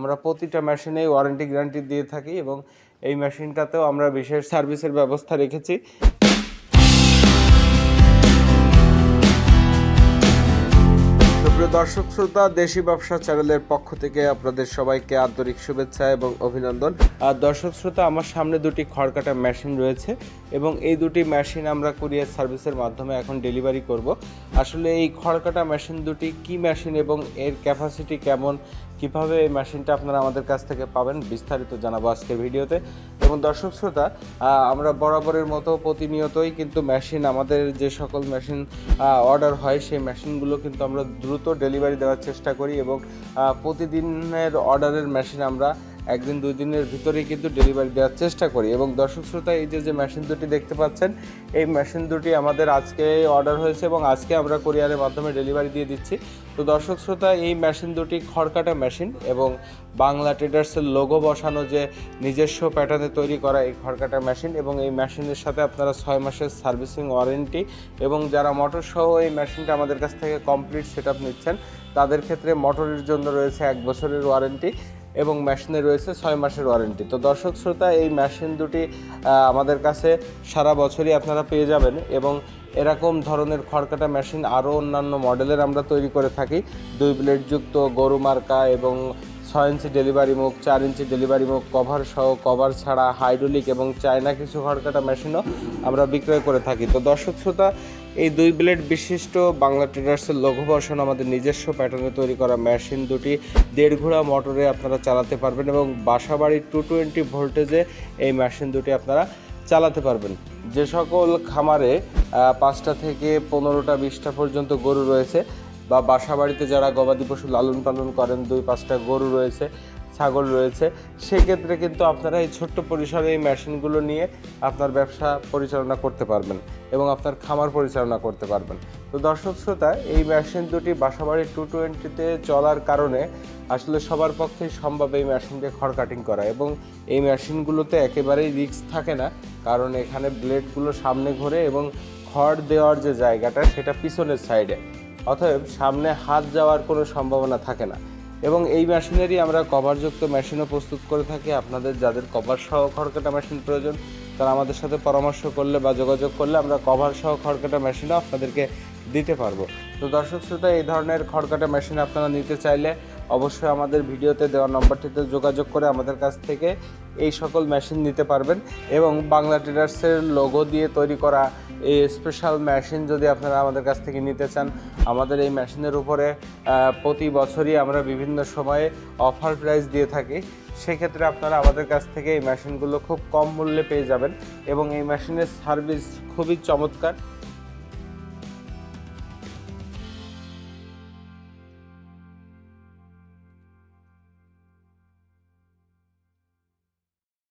আমরা প্রতিটা মেশিনেই warranty guarantee দিয়ে থাকি এবং এই মেশিনটাতেও আমরা বিশেষ সার্ভিসের ব্যবস্থা রেখেছি। দর্শক শ্রোতা, দেশি ব্যবসা চ্যানেলের পক্ষ থেকে আপনাদের সবাইকে আন্তরিক শুভেচ্ছা এবং অভিনন্দন। আর দর্শক শ্রোতা, আমার সামনে দুটি খড়কাটা মেশিন রয়েছে এবং এই দুটি মেশিন আমরা কুরিয়ার সার্ভিসের মাধ্যমে এখন ডেলিভারি করব। আসলে এই খড়কাটা মেশিন দুটি কি মেশিন এবং এর ক্যাপাসিটি কেমন, কিভাবে এই মেশিনটা আপনারা আমাদের কাছ থেকে পাবেন, বিস্তারিত জানাবো আজকের ভিডিওতে। এবং দর্শক শ্রোতা, আমরা বরাবরের মতো প্রতিনিয়তই কিন্তু মেশিন, আমাদের যে সকল মেশিন অর্ডার হয় সেই মেশিনগুলো কিন্তু আমরা দ্রুত ডেলিভারি দেওয়ার চেষ্টা করি এবং প্রতিদিনের অর্ডারের মেশিন আমরা একদিন দুই দিনের ভিতরেই কিন্তু ডেলিভারি দেওয়ার চেষ্টা করি। এবং দর্শক শ্রোতা, এই যে মেশিন দুটি দেখতে পাচ্ছেন, এই মেশিন দুটি আমাদের আজকে অর্ডার হয়েছে এবং আজকে আমরা কুরিয়ারের মাধ্যমে ডেলিভারি দিয়ে দিচ্ছি। তো দর্শক শ্রোতা, এই মেশিন দুটি খড়কাটা মেশিন এবং বাংলা ট্রেডার্সের লোগো বসানো যে নিজস্ব প্যাটার্নে তৈরি করা এই খড়কাটা মেশিন, এবং এই মেশিনের সাথে আপনারা 6 মাসের সার্ভিসিং ওয়ারেন্টি, এবং যারা মোটর সহ এই মেশিনটা আমাদের কাছ থেকে কমপ্লিট সেটআপ নিচ্ছেন তাদের ক্ষেত্রে মোটরের জন্য রয়েছে 1 বছরের ওয়ারেন্টি এবং মেশিনে রয়েছে 6 মাসের ওয়ারেন্টি। তো দর্শক শ্রোতা, এই মেশিন দুটি আমাদের কাছে সারা বছরই আপনারা পেয়ে যাবেন এবং এরকম ধরনের খড়কাটা মেশিন আরও অন্যান্য মডেলের আমরা তৈরি করে থাকি। 2 ব্লেডযুক্ত, গরু মার্কা এবং 6 ইঞ্চি ডেলিভারি মুখ, 4 ইঞ্চি ডেলিভারি মুখ, কভার সহ, কভার ছাড়া, হাইড্রোলিক এবং চায়না কিছু খড়কাটা মেশিনও আমরা বিক্রয় করে থাকি। তো দর্শক শ্রোতা, এই 2 ব্লেড বিশিষ্ট বাংলা ট্রেডার্সের লঘু বসানো আমাদের নিজস্ব প্যাটার্নে তৈরি করা মেশিন দুটি 1.5 ঘোড়া মোটরে আপনারা চালাতে পারবেন এবং বাসাবাড়ির 220 ভোল্টেজে এই মেশিন দুটি আপনারা চালাতে পারবেন। যে সকল খামারে 5টা থেকে 15টা 20টা পর্যন্ত গরু রয়েছে বা বাসাবাড়িতে যারা গবাদি পশু লালন পালন করেন, 2-5টা গরু রয়েছে, ছাগল রয়েছে, সেক্ষেত্রে কিন্তু আপনারা এই ছোট্ট পরিসরে এই মেশিনগুলো নিয়ে আপনার ব্যবসা পরিচালনা করতে পারবেন এবং আপনার খামার পরিচালনা করতে পারবেন। তো দর্শক শ্রোতা, এই মেশিন দুটি বাসাবাড়ির 220-তে চলার কারণে আসলে সবার পক্ষেই সম্ভব এই মেশিন দিয়ে খড় কাটিং করা, এবং এই মেশিনগুলোতে একেবারেই রিস্ক থাকে না, কারণ এখানে ব্লেডগুলো সামনে ঘোরে এবং খড় দেওয়ার যে জায়গাটা সেটা পিছনের সাইডে, অতএব সামনে হাত যাওয়ার কোনো সম্ভাবনা থাকে না। এবং এই মেশিনেরই আমরা কভারযুক্ত মেশিনও প্রস্তুত করে থাকি। আপনাদের যাদের কভার সহ খড়কাটা মেশিন প্রয়োজন তারা আমাদের সাথে পরামর্শ করলে বা যোগাযোগ করলে আমরা কভার সহ খড়কাটা মেশিনও আপনাদেরকে দিতে পারবো। তো দর্শক শ্রোতা, এই ধরনের খড়কাটা মেশিন আপনারা নিতে চাইলে অবশ্যই আমাদের ভিডিওতে দেওয়া নম্বরটিতে যোগাযোগ করে আমাদের কাছ থেকে এই সকল মেশিন নিতে পারবেন। এবং বাংলা ট্রেডার্সের লোগো দিয়ে তৈরি করা এই স্পেশাল মেশিন যদি আপনারা আমাদের কাছ থেকে নিতে চান, আমাদের এই মেশিনের উপরে প্রতি বছরই আমরা বিভিন্ন সময়ে অফার প্রাইস দিয়ে থাকি। সেক্ষেত্রে আপনারা আমাদের কাছ থেকে এই মেশিনগুলো খুব কম মূল্যে পেয়ে যাবেন এবং এই মেশিনের সার্ভিস খুবই চমৎকার।